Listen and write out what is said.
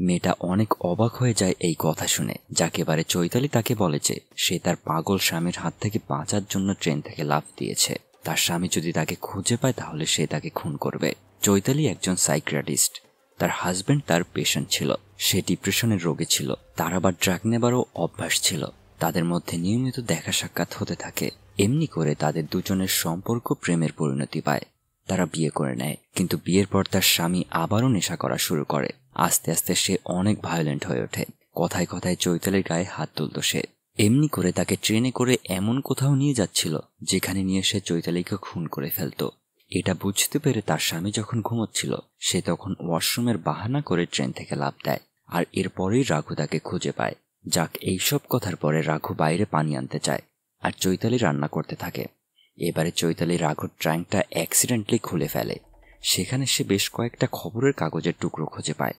মেয়েটা অনেক অবাক হয়ে যায় এই কথা শুনে। যাকেবারে চৈতালি তাকে বলে যে সে তার পাগল স্বামীর হাত থেকে বাঁচার জন্য ট্রেন থেকে লাফ দিয়েছে। তার স্বামী যদি তাকে খুঁজে পায় তাহলে সে তাকে খুন করবে। চৈতালি একজন সাইকিয়াট্রিস্ট। তার হাজবেন্ড তার পেশেন্ট ছিল। সে ডিপ্রেশনের রোগে ছিল। তার আবার ড্রাগ নেবারও অভ্যাস ছিল। তাদের মধ্যে নিয়মিত দেখা সাক্ষাৎ হতে থাকে। এমনি করে তাদের দুজনের সম্পর্ক প্রেমের পরিণতি পায়। তারা বিয়ে করে নেয়, কিন্তু বিয়ের পর তার স্বামী আবারও নেশা করা শুরু করে। আস্তে আস্তে সে অনেক ভায়োলেন্ট হয়ে ওঠে। কথায় কথায় চৈতালির গায়ে হাত তুলত সে। এমনি করে তাকে ট্রেনে করে এমন কোথাও নিয়ে যাচ্ছিল যেখানে নিয়ে সে চৈতালিকে খুন করে ফেলত। এটা বুঝতে পেরে তার স্বামী যখন ঘুমোচ্ছিল সে তখন ওয়াশরুমের বাহানা করে ট্রেন থেকে লাফ দেয়। আর এরপরেই রাঘু তাকে খুঁজে পায়। যাক, এইসব কথার পরে রাঘু বাইরে পানি আনতে চায় আর চৈতালি রান্না করতে থাকে। এবারে চৈতালি রাঘুর ট্রাঙ্কটা অ্যাক্সিডেন্টলি খুলে ফেলে। সেখানে সে বেশ কয়েকটা খবরের কাগজের টুকরো খুঁজে পায়।